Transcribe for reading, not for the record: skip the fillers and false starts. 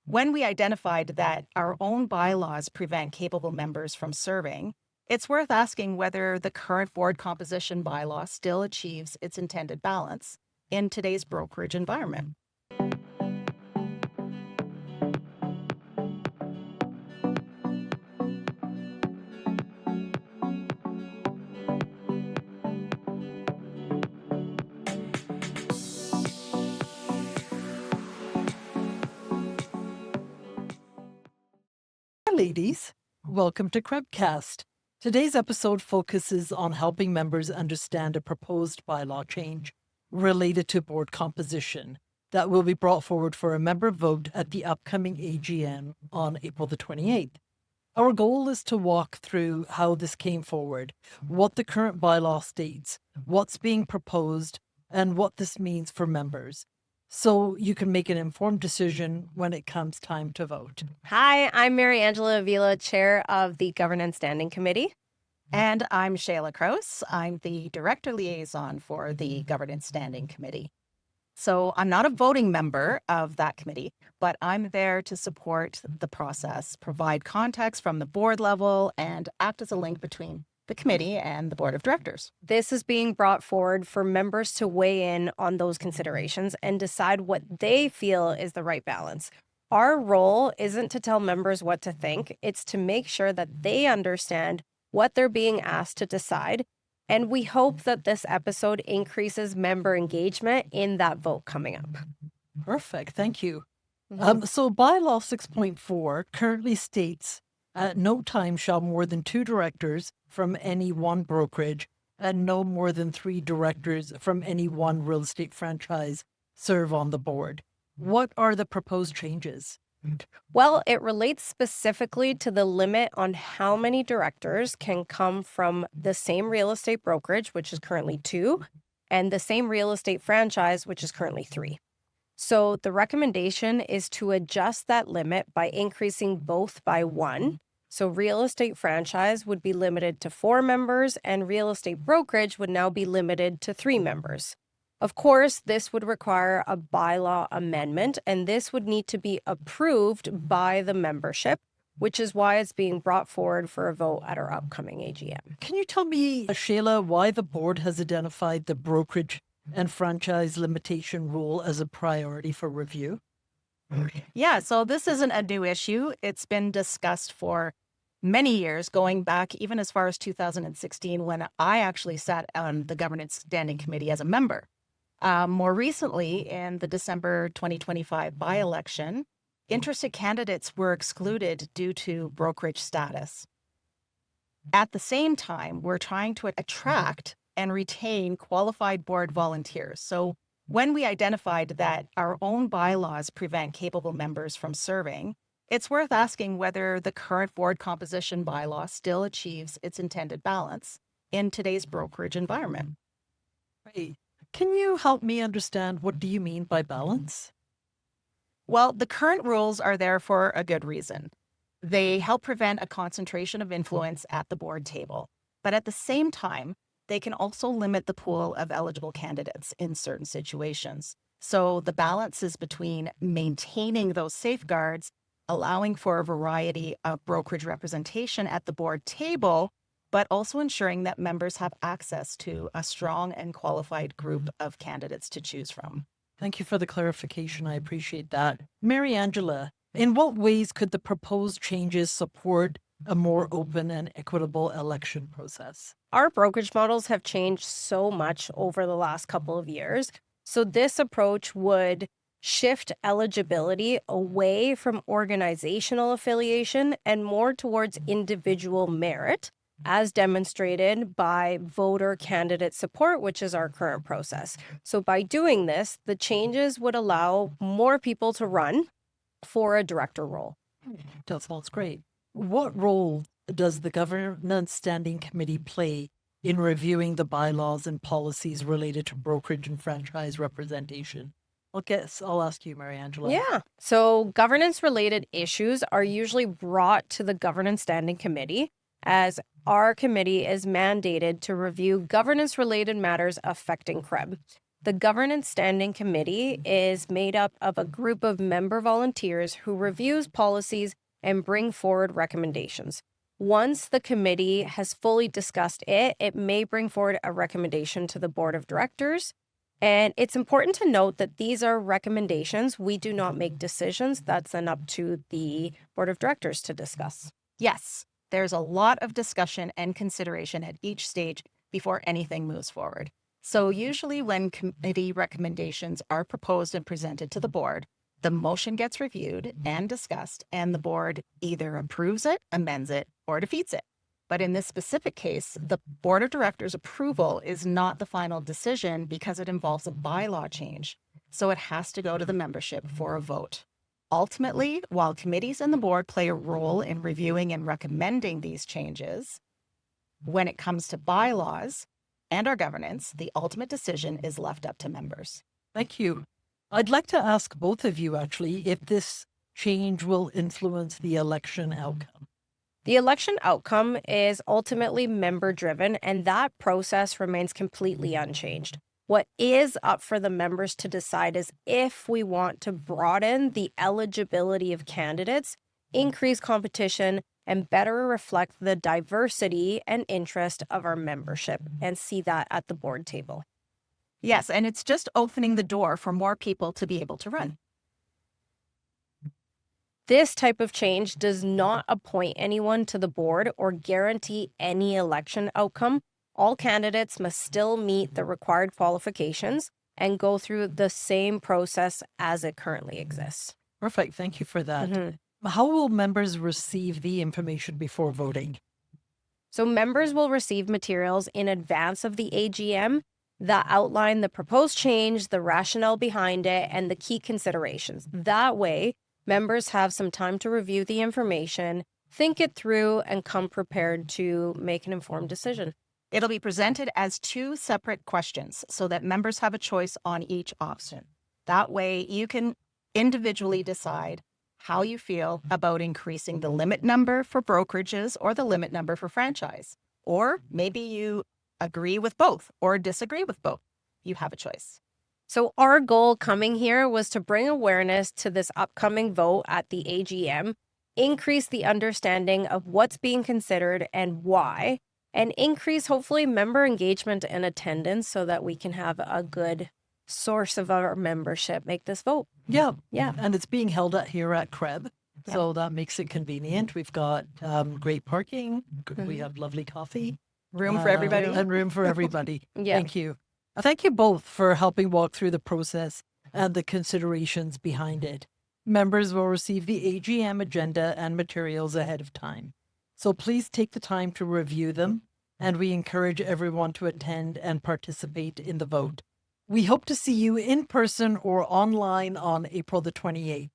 When we identified that our own bylaws prevent capable members from serving, it's worth asking whether the current board composition bylaw still achieves its intended balance in today's brokerage environment. Hi, ladies. Welcome to CREB Cast. Today's episode focuses on helping members understand a proposed bylaw change related to board composition that will be brought forward for a member vote at the upcoming AGM on April the 28th. Our goal is to walk through how this came forward, what the current bylaw states, what's being proposed, and what this means for members, so you can make an informed decision when it comes time to vote. Hi, I'm Mariangela Avila, Chair of the Governance Standing Committee. And I'm Shelagh Krause. I'm the Director Liaison for the Governance Standing Committee. So I'm not a voting member of that committee, but I'm there to support the process, provide context from the board level, and act as a link between the committee and the board of directors. This is being brought forward for members to weigh in on those considerations and decide what they feel is the right balance. Our role isn't to tell members what to think, it's to make sure that they understand what they're being asked to decide. And we hope that this episode increases member engagement in that vote coming up. Perfect. Thank you. So bylaw 6.4 currently states, at no time shall more than 2 directors from any one brokerage and no more than 3 directors from any one real estate franchise serve on the board. What are the proposed changes? Well, it relates specifically to the limit on how many directors can come from the same real estate brokerage, which is currently 2, and the same real estate franchise, which is currently 3. So the recommendation is to adjust that limit by increasing both by 1. So real estate franchise would be limited to 4 members and real estate brokerage would now be limited to 3 members. Of course, this would require a bylaw amendment, and this would need to be approved by the membership, which is why it's being brought forward for a vote at our upcoming AGM. Can you tell me, Shelagh, why the board has identified the brokerage and franchise limitation rule as a priority for review? Yeah, so this isn't a new issue. It's been discussed for many years, going back even as far as 2016, when I actually sat on the Governance Standing Committee as a member. More recently, in the December 2025 by-election, interested candidates were excluded due to brokerage status. At the same time, we're trying to attract and retain qualified board volunteers. So when we identified that our own bylaws prevent capable members from serving, it's worth asking whether the current board composition bylaw still achieves its intended balance in today's brokerage environment. Right. Can you help me understand what do you mean by balance? Well, the current rules are there for a good reason. They help prevent a concentration of influence at the board table, but at the same time, they can also limit the pool of eligible candidates in certain situations. So the balance is between maintaining those safeguards, allowing for a variety of brokerage representation at the board table, but also ensuring that members have access to a strong and qualified group of candidates to choose from. Thank you for the clarification. I appreciate that. Mariangela, in what ways could the proposed changes support a more open and equitable election process? Our brokerage models have changed so much over the last couple of years. So this approach would shift eligibility away from organizational affiliation and more towards individual merit, as demonstrated by voter candidate support, which is our current process. So by doing this, the changes would allow more people to run for a director role. That sounds great. What role does the Governance Standing Committee play in reviewing the bylaws and policies related to brokerage and franchise representation? I'll ask you, Mariangela. Yeah. So governance-related issues are usually brought to the Governance Standing Committee, as our committee is mandated to review governance-related matters affecting CREB. The Governance Standing Committee is made up of a group of member volunteers who reviews policies and bring forward recommendations. Once the committee has fully discussed it, it may bring forward a recommendation to the board of directors. And it's important to note that these are recommendations. We do not make decisions. That's then up to the board of directors to discuss. Yes, there's a lot of discussion and consideration at each stage before anything moves forward. So usually when committee recommendations are proposed and presented to the board, the motion gets reviewed and discussed, and the board either approves it, amends it, or defeats it. But in this specific case, the board of directors' approval is not the final decision because it involves a bylaw change. So it has to go to the membership for a vote. Ultimately, while committees and the board play a role in reviewing and recommending these changes, when it comes to bylaws and our governance, the ultimate decision is left up to members. Thank you. I'd like to ask both of you, actually, if this change will influence the election outcome. The election outcome is ultimately member-driven, and that process remains completely unchanged. What is up for the members to decide is if we want to broaden the eligibility of candidates, increase competition, and better reflect the diversity and interest of our membership, and see that at the board table. Yes, and it's just opening the door for more people to be able to run. This type of change does not appoint anyone to the board or guarantee any election outcome. All candidates must still meet the required qualifications and go through the same process as it currently exists. Perfect. Thank you for that. Mm-hmm. How will members receive the information before voting? So members will receive materials in advance of the AGM that outline the proposed change, the rationale behind it, and the key considerations. That way, members have some time to review the information, think it through, and come prepared to make an informed decision. It'll be presented as two separate questions so that members have a choice on each option. That way, you can individually decide how you feel about increasing the limit number for brokerages or the limit number for franchise. Or maybe you agree with both or disagree with both. You have a choice. So our goal coming here was to bring awareness to this upcoming vote at the AGM, increase the understanding of what's being considered and why, and increase hopefully member engagement and attendance so that we can have a good source of our membership make this vote. Yeah. Yeah. And it's being held here at CREB. So that makes it convenient. We've got great parking. We have lovely coffee. Room for everybody. And room for everybody. Yeah. Thank you. Thank you both for helping walk through the process and the considerations behind it. Members will receive the AGM agenda and materials ahead of time. So please take the time to review them, and we encourage everyone to attend and participate in the vote. We hope to see you in person or online on April the 28th.